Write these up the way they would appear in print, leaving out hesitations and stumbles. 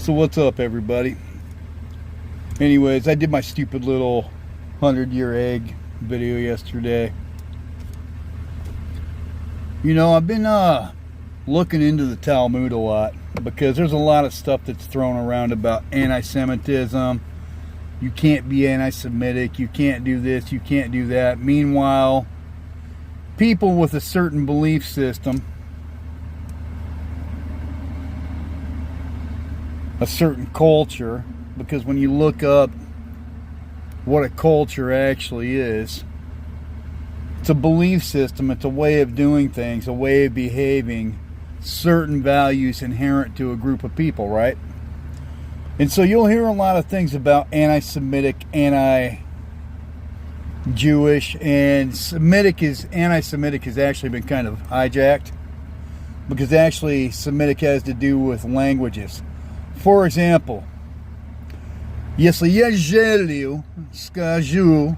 So what's up, everybody? Anyways, I did my stupid little 100-year egg video yesterday. You know, I've been looking into the Talmud a lot because there's a lot of stuff that's thrown around about anti-Semitism. You can't be anti-Semitic, you can't do this, you can't do that. Meanwhile, people with a certain belief system, a certain culture, because when you look up what a culture actually is, it's a belief system, it's a way of doing things, a way of behaving, certain values inherent to a group of people, right? And so you'll hear a lot of things about anti-Semitic, anti-Jewish, and anti-Semitic has actually been kind of hijacked, because actually Semitic has to do with languages. For example, если я желаю, скажу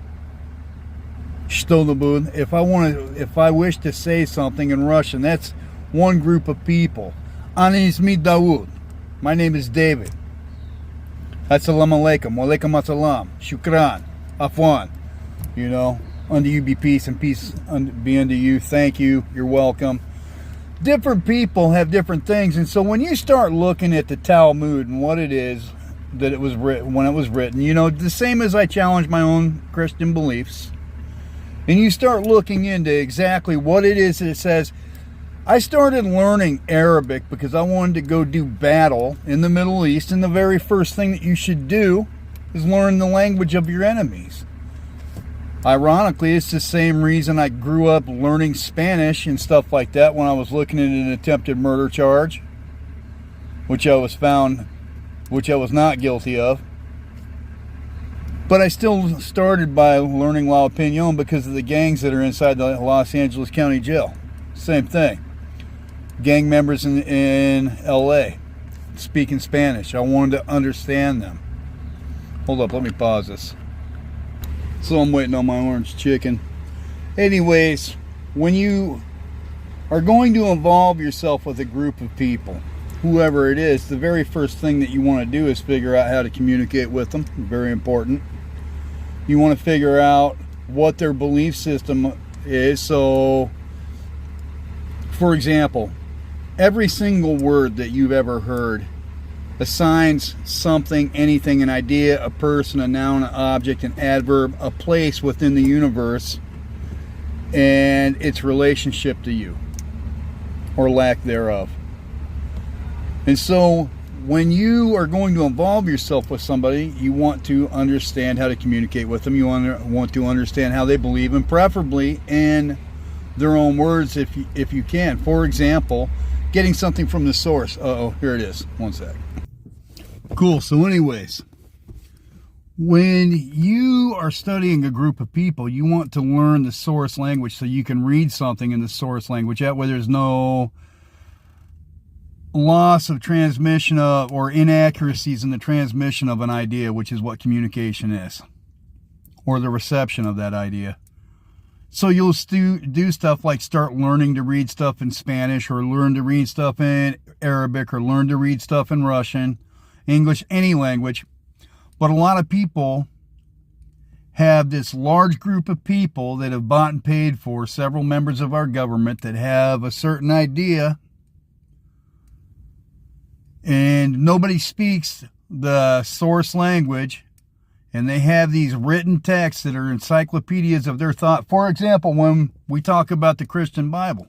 что-нибудь. If I wish to say something in Russian, that's one group of people. Ani ismi Dawood. My name is David. Assalamu alaikum, wa alaikum assalam, shukran, afwan. You know, unto you be peace, and peace be unto you. Thank you, you're welcome. Different people have different things, and so when you start looking at the Talmud and what it is that it was written, when it was written, you know, the same as I challenge my own Christian beliefs, and you start looking into exactly what it is that it says. I started learning Arabic because I wanted to go do battle in the Middle East, and the very first thing that you should do is learn the language of your enemies. Ironically, it's the same reason I grew up learning Spanish and stuff like that when I was looking at an attempted murder charge, which I was not guilty of. But I still started by learning La Opinion because of the gangs that are inside the Los Angeles County Jail. Same thing. Gang members in LA speaking Spanish. I wanted to understand them. Hold up, let me pause this. So I'm waiting on my orange chicken. Anyways, when you are going to involve yourself with a group of people, whoever it is, the very first thing that you want to do is figure out how to communicate with them. Very important. You want to figure out what their belief system is. So, for example, every single word that you've ever heard assigns something, anything, an idea, a person, a noun, an object, an adverb, a place within the universe, and its relationship to you, or lack thereof. And so, when you are going to involve yourself with somebody, you want to understand how to communicate with them. You want to understand how they believe, and preferably in their own words if you can. For example, getting something from the source. Here it is. One sec. Cool. So anyways, when you are studying a group of people, you want to learn the source language so you can read something in the source language. That way there's no loss of transmission or inaccuracies in the transmission of an idea, which is what communication is, or the reception of that idea. So you'll do stuff like start learning to read stuff in Spanish, or learn to read stuff in Arabic, or learn to read stuff in Russian, English, any language. But a lot of people have this large group of people that have bought and paid for several members of our government that have a certain idea, and nobody speaks the source language. And they have these written texts that are encyclopedias of their thought. For example, when we talk about the Christian Bible,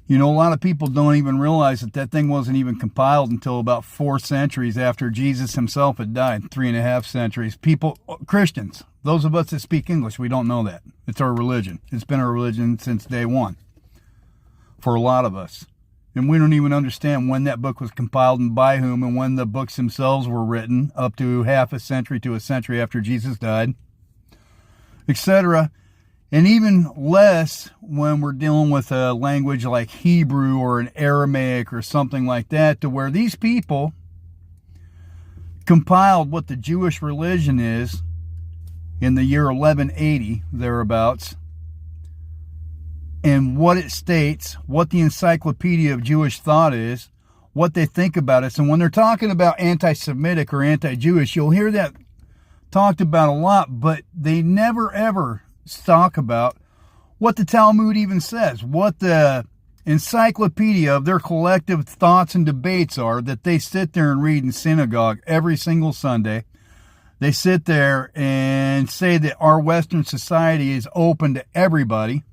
you know, a lot of people don't even realize that thing wasn't even compiled until about 4 centuries after Jesus himself had died, 3.5 centuries. People, Christians, those of us that speak English, we don't know that. It's our religion. It's been our religion since day one for a lot of us. And we don't even understand when that book was compiled and by whom, and when the books themselves were written, up to half a century to a century after Jesus died, etc. And even less when we're dealing with a language like Hebrew or an Aramaic or something like that, to where these people compiled what the Jewish religion is in the year 1180, thereabouts, and what it states, what the Encyclopedia of Jewish Thought is, what they think about us. And when they're talking about anti-Semitic or anti-Jewish, you'll hear that talked about a lot, but they never ever talk about what the Talmud even says, what the encyclopedia of their collective thoughts and debates are that they sit there and read in synagogue every single Sunday. They sit there and say that our Western society is open to everybody.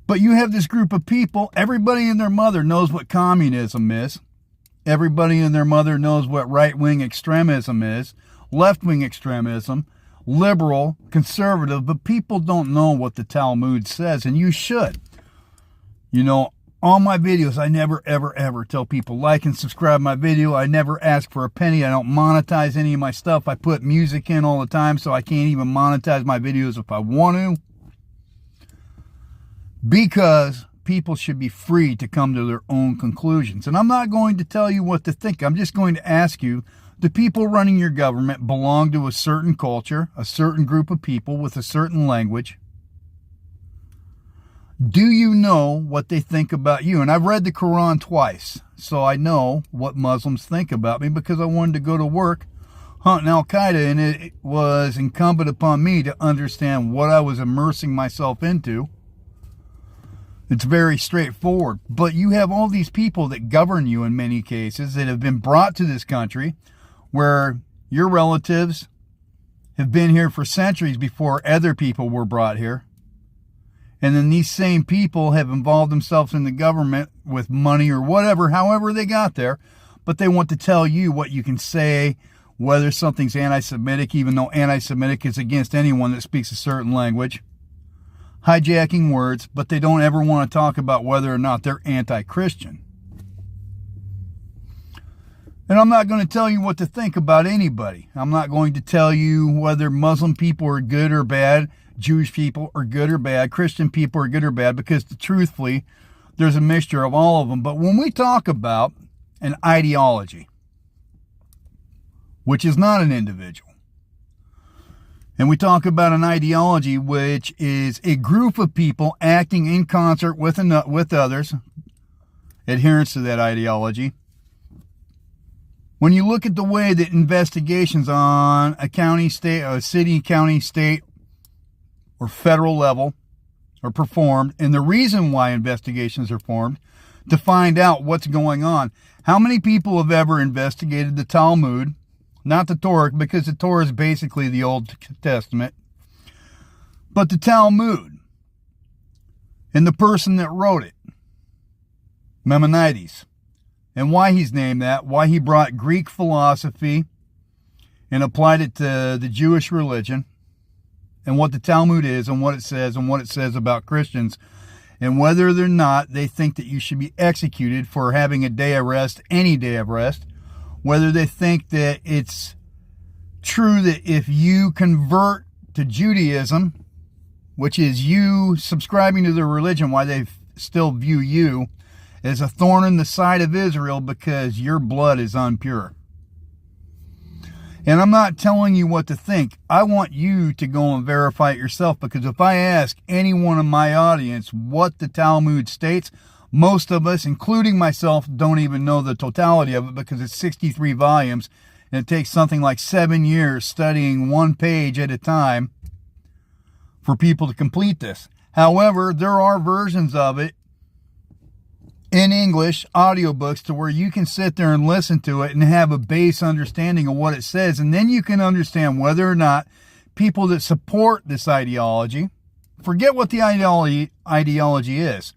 But you have this group of people, everybody and their mother knows what communism is. Everybody and their mother knows what right-wing extremism is, left-wing extremism, liberal, conservative, but people don't know what the Talmud says, and you should. You know, all my videos, I never, ever, ever tell people like and subscribe my video. I never ask for a penny. I don't monetize any of my stuff. I put music in all the time, so I can't even monetize my videos if I want to. Because people should be free to come to their own conclusions. And I'm not going to tell you what to think. I'm just going to ask you, the people running your government belong to a certain culture, a certain group of people with a certain language. Do you know what they think about you? And I've read the Quran twice, so I know what Muslims think about me because I wanted to go to work hunting Al-Qaeda, and it was incumbent upon me to understand what I was immersing myself into. It's very straightforward. But you have all these people that govern you in many cases that have been brought to this country where your relatives have been here for centuries before other people were brought here. And then these same people have involved themselves in the government with money or whatever, however they got there. But they want to tell you what you can say, whether something's anti-Semitic, even though anti-Semitic is against anyone that speaks a certain language. Hijacking words, but they don't ever want to talk about whether or not they're anti-Christian. And I'm not going to tell you what to think about anybody. I'm not going to tell you whether Muslim people are good or bad, Jewish people are good or bad, Christian people are good or bad, because truthfully, there's a mixture of all of them. But when we talk about an ideology, which is not an individual, and we talk about an ideology, which is a group of people acting in concert with others, adherents to that ideology. When you look at the way that investigations on a county, state, a city, county, state, or federal level are performed, and the reason why investigations are formed, to find out what's going on. How many people have ever investigated the Talmud? Not the Torah, because the Torah is basically the Old Testament. But the Talmud. And the person that wrote it. Maimonides. And why he's named that. Why he brought Greek philosophy and applied it to the Jewish religion. And what the Talmud is and what it says about Christians. And whether or not they think that you should be executed for having a day of rest, any day of rest. Whether they think that it's true that if you convert to Judaism, which is you subscribing to their religion, why they still view you as a thorn in the side of Israel because your blood is impure. And I'm not telling you what to think. I want you to go and verify it yourself, because if I ask anyone in my audience what the Talmud states, most of us, including myself, don't even know the totality of it because it's 63 volumes and it takes something like 7 years studying one page at a time for people to complete this. However, there are versions of it in English, audiobooks, to where you can sit there and listen to it and have a base understanding of what it says. And then you can understand whether or not people that support this ideology, forget what the ideology is.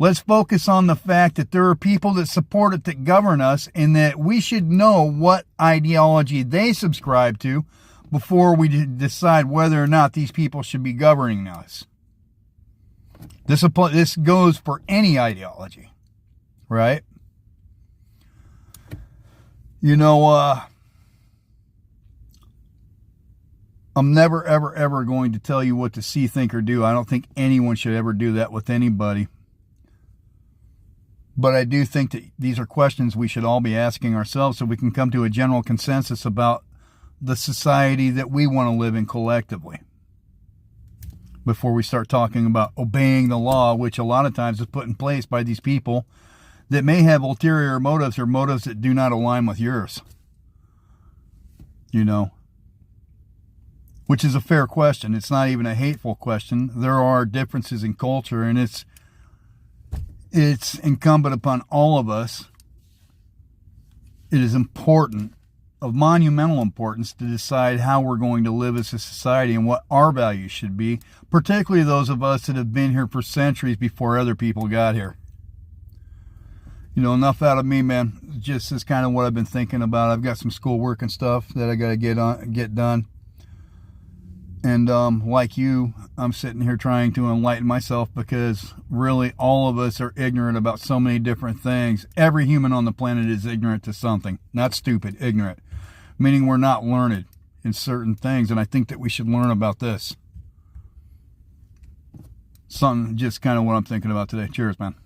Let's focus on the fact that there are people that support it that govern us, and that we should know what ideology they subscribe to before we decide whether or not these people should be governing us. This goes for any ideology, right? You know, I'm never, ever, ever going to tell you what to see, think, or do. I don't think anyone should ever do that with anybody. But I do think that these are questions we should all be asking ourselves so we can come to a general consensus about the society that we want to live in collectively. Before we start talking about obeying the law, which a lot of times is put in place by these people that may have ulterior motives or motives that do not align with yours. You know, which is a fair question. It's not even a hateful question. There are differences in culture, and it's incumbent upon all of us. It is important, of monumental importance, to decide how we're going to live as a society and what our values should be, particularly those of us that have been here for centuries before other people got here. You know, enough out of me, man. Just is kind of what I've been thinking about. I've got some schoolwork and stuff that I got to get done. And like you, I'm sitting here trying to enlighten myself, because really all of us are ignorant about so many different things. Every human on the planet is ignorant to something. Not stupid, ignorant. Meaning we're not learned in certain things. And I think that we should learn about this. Something, just kind of what I'm thinking about today. Cheers, man.